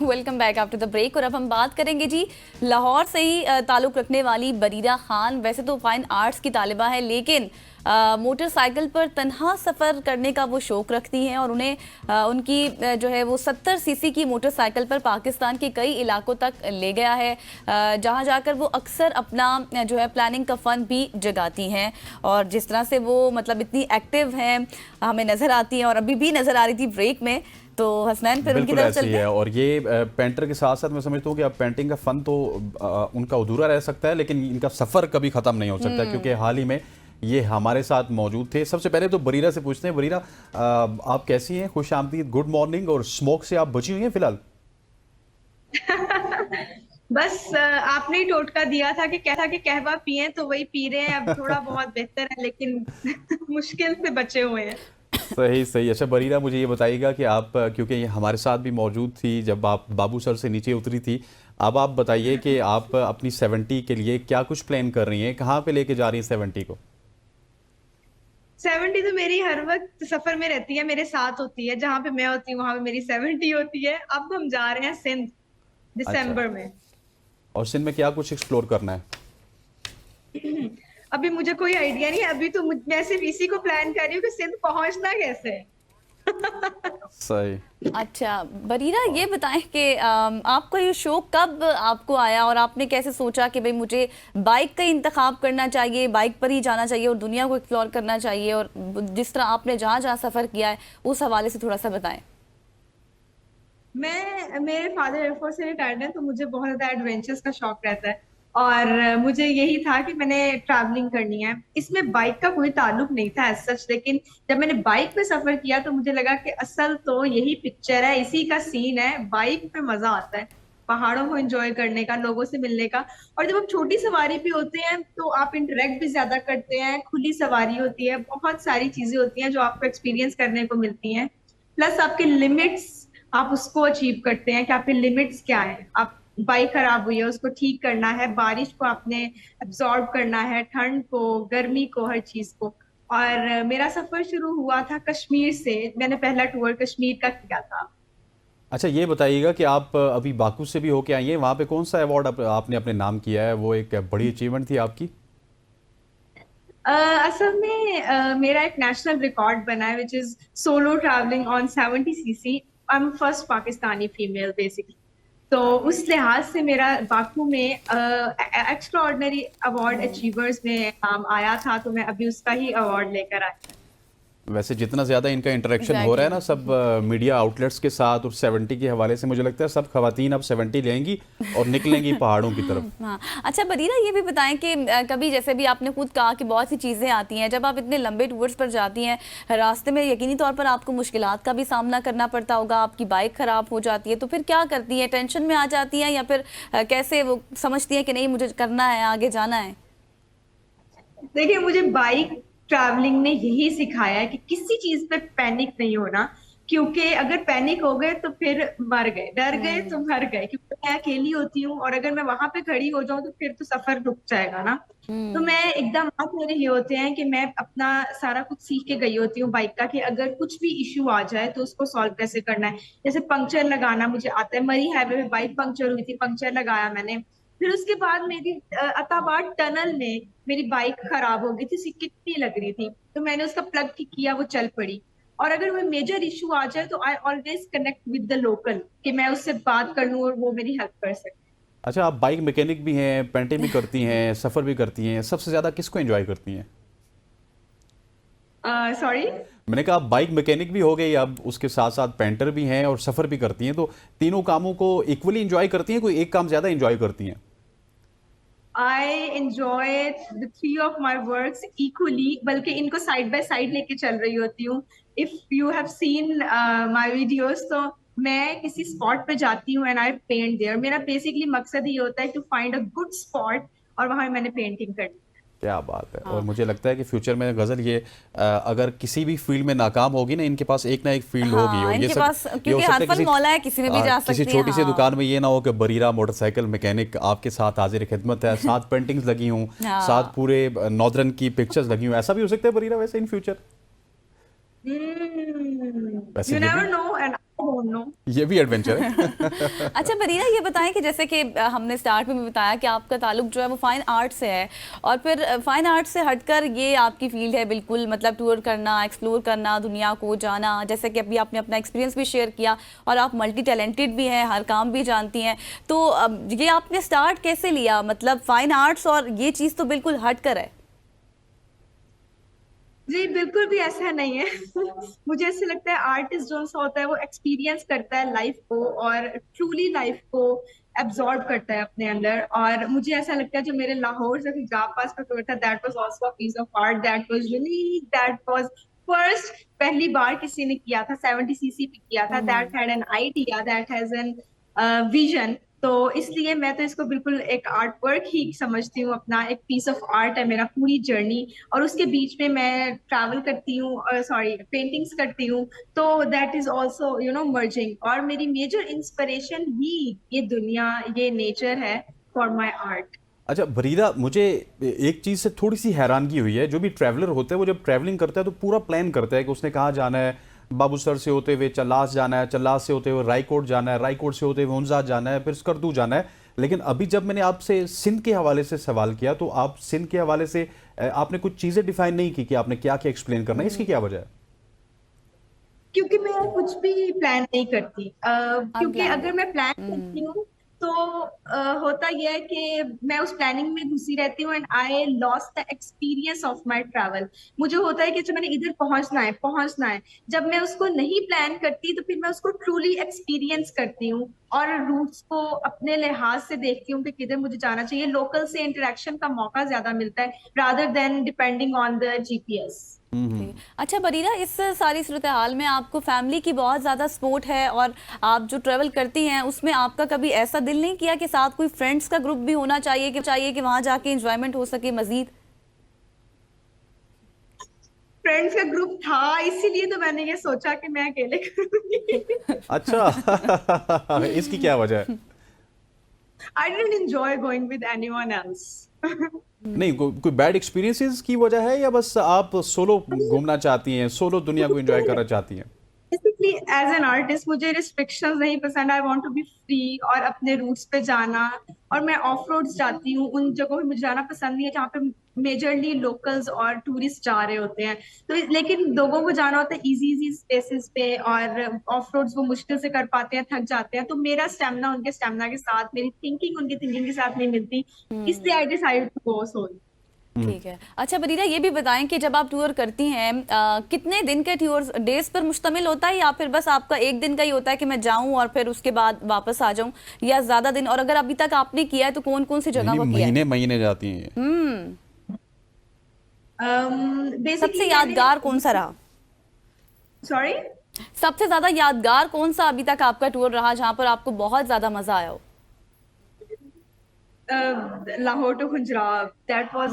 Welcome back after the break. और अब हम बात करेंगे जी लाहौर से ही ताल्लुक़ रखने वाली बरीरा खान। वैसे तो फाइन आर्ट्स की तालिबा है, लेकिन मोटरसाइकिल पर तन्हा सफ़र करने का वो शौक़ रखती हैं और उन्हें उनकी जो है वो 70 सीसी की मोटरसाइकिल पर पाकिस्तान के कई इलाकों तक ले गया है, जहां जाकर वो अक्सर अपना जो है प्लानिंग का फ़न भी जगाती हैं। और जिस तरह से वो मतलब इतनी एक्टिव हैं हमें नज़र आती हैं, और अभी भी नज़र आ रही थी ब्रेक में। तो हसनैन फिर उनकी तरफ चलते हैं। और ये पेंटर के साथ साथ मैं समझता हूँ कि अब पेंटिंग का फन तो उनका अधूरा रह सकता है, लेकिन इनका सफ़र कभी ख़त्म नहीं हो सकता, क्योंकि हाल ही में ये हमारे साथ मौजूद थे। सबसे पहले तो बरीरा से पूछते हैं। बरीरा, आप कैसी हैं? खुश आमदीद, गुड मॉर्निंग। और स्मोक से आप बची हुई हैं फिलहाल? बस आपने ही टोटका दिया था कि कहवा पिए, तो वही पी रहे हैं। अब थोड़ा बहुत बेहतर है, लेकिन मुश्किल से बचे हुए हैं। सही सही। अच्छा बरीरा, मुझे ये बताइएगा कि आप, क्योंकि ये हमारे साथ भी मौजूद थी जब आप बाबू सर से नीचे उतरी थी, अब आप बताइए कि आप अपनी 70 के लिए क्या कुछ प्लान कर रही हैं, कहाँ पे लेके जा रही हैं 70 को? 70 तो मेरी हर वक्त सफर में रहती है, मेरे साथ होती है। जहां पे मैं होती हूँ वहां पे मेरी 70 होती है। अब हम जा रहे हैं सिंध अच्छा, दिसंबर में। और सिंध में क्या कुछ एक्सप्लोर करना है? अभी मुझे कोई आइडिया नहीं है। अभी तो मैं सिर्फ इसी को प्लान कर रही हूँ कि सिंध पहुंचना कैसे है। सही। अच्छा बरीरा, ये बताएं कि आपका ये शौक कब आपको आया और आपने कैसे सोचा कि भाई मुझे बाइक का इंतखाब करना चाहिए, बाइक पर ही जाना चाहिए और दुनिया को एक्सप्लोर करना चाहिए, और जिस तरह आपने जहाँ जहाँ सफ़र किया है उस हवाले से थोड़ा सा बताएं। मेरे फादर एयरफोर्स से रिटायर्ड हैं, तो मुझे बहुत ज्यादा एडवेंचर्स का शौक रहता है। और मुझे यही था कि मैंने ट्रैवलिंग करनी है। इसमें बाइक का कोई ताल्लुक नहीं था एज सच, लेकिन जब मैंने बाइक पे सफर किया तो मुझे लगा कि असल तो यही पिक्चर है, इसी का सीन है। बाइक पे मजा आता है, पहाड़ों को एंजॉय करने का, लोगों से मिलने का। और जब आप छोटी सवारी पे होते हैं तो आप इंटरेक्ट भी ज्यादा करते हैं। खुली सवारी होती है, बहुत सारी चीजें होती हैं जो आपको एक्सपीरियंस करने को मिलती हैं। प्लस आपके लिमिट्स, आप उसको अचीव करते हैं कि आपके लिमिट्स क्या है। आप बाइक खराब हुई है, उसको ठीक करना है, बारिश को आपने एब्जॉर्ब करना है, ठंड को, गर्मी को, हर चीज को। और मेरा सफर शुरू हुआ था कश्मीर से। मैंने पहला टूर कश्मीर का किया था। अच्छा ये बताइएगा कि आप अभी बाकू से भी होके आई हैं, वहाँ पे कौन सा अवार्ड आपने अपने नाम किया है? वो एक बड़ी अचीवमेंट थी आपकी। असल में मेरा एक नेशनल रिकॉर्ड बना है, which is solo travelling on 70 CC. I am first Pakistani female basically. तो उस लिहाज से मेरा बाकू में एक्स्ट्रा ऑर्डिनरी अवार्ड अचीवर्स में नाम आया था, तो मैं अभी उसका ही अवार्ड लेकर आई। वैसे जितना ज़्यादा इनका इंटरेक्शन हो रहा है ना सब मीडिया आउटलेट्स के साथ और 70 के हवाले से, मुझे लगता है सब खवातीन अब 70 लेंगी और निकलेंगी पहाड़ों की तरफ। हाँ। अच्छा बरीरा, ये भी बताएं कि कभी, जैसे भी आपने खुद कहा कि बहुत सी चीज़ें आती हैं, जब आप इतने लंबे टूर्स पर जाती हैं, रास्ते में यकीनी तौर पर आपको मुश्किलात का भी सामना करना पड़ता होगा। आपकी बाइक ख़राब हो जाती है तो फिर क्या करती हैं? टेंशन में आ जाती हैं या फिर कैसे वो समझती हैं कि नहीं मुझे करना है, आगे जाना है? देखिए, मुझे बाइक ट्रैवलिंग ने यही सिखाया है कि किसी चीज पे पैनिक नहीं होना। क्योंकि अगर पैनिक हो गए तो फिर मर गए, डर गए तो मर गए। क्योंकि मैं अकेली होती हूँ, और अगर मैं वहां पे खड़ी हो जाऊं तो फिर तो सफर रुक जाएगा ना। तो मैं एकदम आप मेरे ये होते हैं कि मैं अपना सारा कुछ सीख के गई होती हूँ बाइक का, कि अगर कुछ भी इश्यू आ जाए तो उसको सॉल्व कैसे करना है। जैसे पंक्चर लगाना मुझे आता है। मरी हाईवे में बाइक पंक्चर हुई थी, पंक्चर लगाया मैंने। फिर उसके बाद मेरी अताबाद टनल में मेरी बाइक खराब हो गई थी, सिक्की लग रही थी, तो मैंने उसका प्लग ठीक किया, वो चल पड़ी। और अगर कोई मेजर इशू आ जाए तो I always connect with the local, कि मैं उससे बात कर लूं और वो मेरी हेल्प कर सके। अच्छा, आप बाइक मैकेनिक भी हैं, पेंटिंग भी करती हैं, सफ़र भी करती हैं, सबसे ज़्यादा किसको एंजॉय करती हैं? सॉरी। मैंने कहा आप बाइक मैकेनिक भी हो गई, अब उसके साथ साथ पेंटर भी हैं और सफ़र भी करती हैं, तो तीनों कामों को इक्वली एंजॉय करती हैं, कोई एक काम ज़्यादा एंजॉय करती हैं? I enjoy the three of my works equally, बल्कि इनको साइड बाय साइड लेके चल रही होती हूँ। If you have seen my videos, तो मैं किसी स्पॉट पे जाती हूँ एंड आई पेंट देयर। मेरा बेसिकली मकसद ये होता है to find a good spot, और वहां मैंने पेंटिंग करनी। क्या बात है। और हाँ। मुझे लगता है कि फ्यूचर में गज़ल ये अगर किसी भी फील्ड में नाकाम होगी ना, इनके पास एक ना एक फील्ड होगी। हाँ, और ये इनके सब पास ये हो क्योंकि सकता हर है फन मौला है, किसी में भी जा किसी सकती है। छोटी सी हाँ। दुकान में ये ना हो कि बरीरा मोटरसाइकिल मैकेनिक आपके साथ हाजिर खिदमत है, साथ पेंटिंग्स लगी हूँ, हाँ। साथ पूरे नॉर्दर्न की पिक्चर्स लगी हूँ। ऐसा भी हो सकता है बरीरा वैसे इन फ्यूचर? वैसे यू ये भी never know. And don't know. ये भी एडवेंचर है। अच्छा बरीरा, ये बताएं कि जैसे कि हमने स्टार्ट में भी बताया कि आपका ताल्लुक जो है वो फाइन आर्ट से है, और फिर फाइन आर्ट से हटकर ये आपकी फील्ड है बिल्कुल, मतलब टूर करना, एक्सप्लोर करना, दुनिया को जाना, जैसे कि अभी आपने अपना एक्सपीरियंस भी शेयर किया, और आप मल्टी टैलेंटेड भी हैं, हर काम भी जानती हैं, तो ये आपने स्टार्ट कैसे लिया, मतलब फाइन आर्ट्स और ये चीज़ तो बिल्कुल हट कर है। जी बिल्कुल भी ऐसा नहीं है। मुझे ऐसे लगता है आर्टिस्ट जो सा होता है वो एक्सपीरियंस करता है लाइफ को, और ट्रूली लाइफ को एब्जॉर्ब करता है अपने अंदर। और मुझे ऐसा लगता है जो मेरे लाहौर से पंजाब पास का टूर था, that was also a piece of art, that was unique, that was first, पहली बार किसी ने किया था, 70cc पे किया था, that had an idea, that has an vision. तो इसलिए मैं तो इसको बिल्कुल एक आर्ट वर्क ही समझती हूँ, अपना एक पीस ऑफ आर्ट है मेरा पूरी जर्नी। और उसके बीच में मैं ट्रैवल करती हूँ, सॉरी पेंटिंग्स करती हूँ, तो that is also you know merging. और मेरी मेजर इंस्पिरेशन ही ये दुनिया, ये नेचर है फॉर माई आर्ट। अच्छा बरीरा, मुझे एक चीज़ से थोड़ी सी हैरानगी हुई है। जो भी ट्रैवलर होते हैं वो जब ट्रैवलिंग करता है तो पूरा प्लान करता है कि उसने कहाँ जाना है। बाबूसर से होते हुए चल्लास जाना है, चल्लास से होते हुए रायकोट जाना है, रायकोट से होते हुए हुंजा जाना है, फिर स्कर्दू जाना है। लेकिन अभी जब मैंने आपसे सिंध के हवाले से सवाल किया तो आप सिंध के हवाले से आपने कुछ चीज़ें डिफाइन नहीं की कि आपने क्या क्या एक्सप्लेन करना है। इसकी क्या वजह है? क्योंकि मैं कुछ भी प्लान नहीं करती, क्योंकि अनप्लान्ड। अगर मैं प्लान करती हूँ तो होता यह है कि मैं उस प्लानिंग में घुसी रहती हूँ, and I lost the experience of my travel. मुझे होता है कि जब मैंने इधर पहुंचना है, पहुंचना है, जब मैं उसको नहीं प्लान करती तो फिर मैं उसको ट्रूली एक्सपीरियंस करती हूँ, और रूट्स को अपने लिहाज से देखती हूँ कि किधर मुझे जाना चाहिए। लोकल से इंटरेक्शन का मौका ज्यादा मिलता है rather than depending on the GPS. ठीक है। अच्छा बरीरा, इस सारी सूरत हाल में आपको फैमिली की बहुत ज़्यादा सपोर्ट है, और आप जो ट्रेवल करती हैं उसमें आपका कभी ऐसा दिल नहीं किया कि साथ कोई फ्रेंड्स का ग्रुप भी होना चाहिए कि वहां जाके एंजॉयमेंट हो सके मजीद? फ्रेंड्स का ग्रुप था, इसीलिए तो मैंने ये सोचा कि मैं अकेले करूंगी। अच्छा। इसकी क्या वजह है? I didn't enjoy going with anyone else. नहीं, कोई बैड एक्सपीरियंसेस की वजह है या बस आप सोलो घूमना चाहती हैं, सोलो दुनिया को एंजॉय करना चाहती हैं? बेसिकली एज एन आर्टिस्ट मुझे रिस्ट्रिक्शंस नहीं पसंद, I want to be free और अपने रूट्स पे जाना। और मैं ऑफ रोड्स जाती हूँ, उन जगहों पे मुझे जाना पसंद नहीं है जहाँ पे मेजरली लोकल्स और टूरिस्ट जा रहे होते हैं। तो लेकिन लोगों को जाना होता है इजी इजी स्पेसेस पे, और ऑफ रोड्स वो मुश्किल से कर पाते हैं, थक जाते हैं। तो मेरा स्टेमिना उनके स्टेमिना के साथ, मेरी थिंकिंग उनकी थिंकिंग के साथ नहीं मिलती, इसलिए I decide to go solo. ठीक है। अच्छा बरीरा, ये भी बताएं कि जब आप टूर करती हैं कितने दिन के टूर डेज पर मुश्तमिल होता है, या फिर बस आपका एक दिन का ही होता है कि मैं जाऊं और फिर उसके बाद वापस आ जाऊं, या ज्यादा दिन? और अगर अभी तक आपने किया है तो कौन कौन सी जगह पर किया है? महीने महीने जाती हैं। सबसे यादगार कौन सा रहा? सॉरी, सबसे ज्यादा यादगार कौन सा अभी तक आपका टूर रहा जहां पर आपको बहुत ज्यादा मजा आया हो? Lahore to Gujrat, that was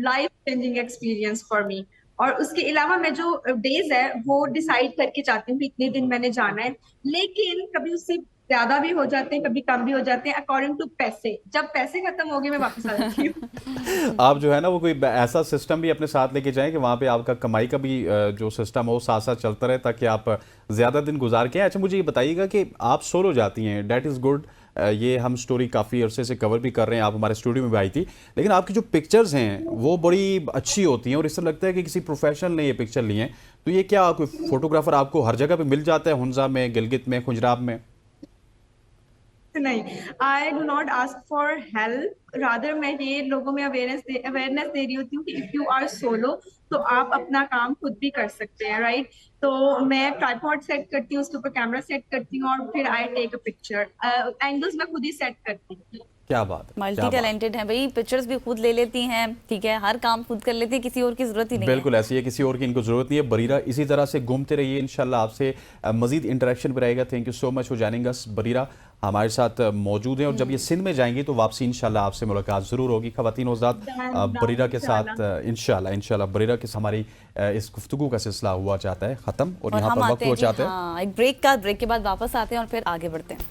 life changing experience for me. और उसके अलावा मैं जो डेज है वो डिसाइड करके जाती हूँ कि इतने दिन मैंने जाना है, लेकिन कभी उससे ज्यादा भी हो जाते हैं, कभी कम भी हो जाते हैं, अकॉर्डिंग टू पैसे। जब पैसे खत्म हो गए मैं वापस आ जाती हूँ। आप जो है ना वो कोई ऐसा सिस्टम भी अपने साथ लेके जाएं कि वहाँ पे आपका कमाई का भी जो सिस्टम हो साथ साथ चलता रहे, ताकि आप ज़्यादा दिन गुजार के आएं। अच्छा मुझे ये बताइएगा कि आप सोलो जाती हैं, डेट इज़ गुड। ये हम स्टोरी काफ़ी अरसे से कवर भी कर रहे हैं, आप हमारे स्टूडियो में भी आई थी, लेकिन आपकी जो पिक्चर्स हैं वो बड़ी अच्छी होती हैं और इससे लगता है कि किसी प्रोफेशनल ने ये पिक्चर ली हैं। तो ये क्या कोई फोटोग्राफर आपको हर जगह पे मिल जाता है, हुंजा में, गिलगित में, खुजराब में? नहीं, I do not ask for help, rather मैं ये लोगों में अवेयरनेस दे रही होती हूँ कि इफ यू आर सोलो तो आप अपना काम खुद भी कर सकते हैं, राइट? तो मैं ट्राइपॉड सेट करती हूँ, उसके ऊपर कैमरा सेट करती हूँ, और फिर I take a picture. Angles मैं खुद ही सेट करती हूँ। क्या बात है, मल्टी क्या बात है। टैलेंटेड है भाई, पिक्चर्स भी खुद ले लेती हैं, ठीक है, हर काम खुद कर लेती है, किसी और की जरूरत ही नहीं है। बिल्कुल ऐसी है, किसी और की इनको जरूरत नहीं है। बरीरा इसी तरह से घूमते रहिए, इंशाल्लाह आपसे मजीद इंटरेक्शन भी रहेगा। Thank you so much for joining us. Bareera हमारे साथ मौजूद हैं और जब ये सिंध में जाएंगी तो वापसी इंशाल्लाह आपसे मुलाकात जरूर होगी। खवातीन हज़रात, बरीरा के साथ इंशाल्लाह बरीरा के हमारी इस गुफ्तगू का सिलसिला हुआ चाहता है ख़त्म, और यहाँ पर वक्त हुआ चाहता है। हाँ, एक ब्रेक के बाद वापस आते हैं और फिर आगे बढ़ते हैं।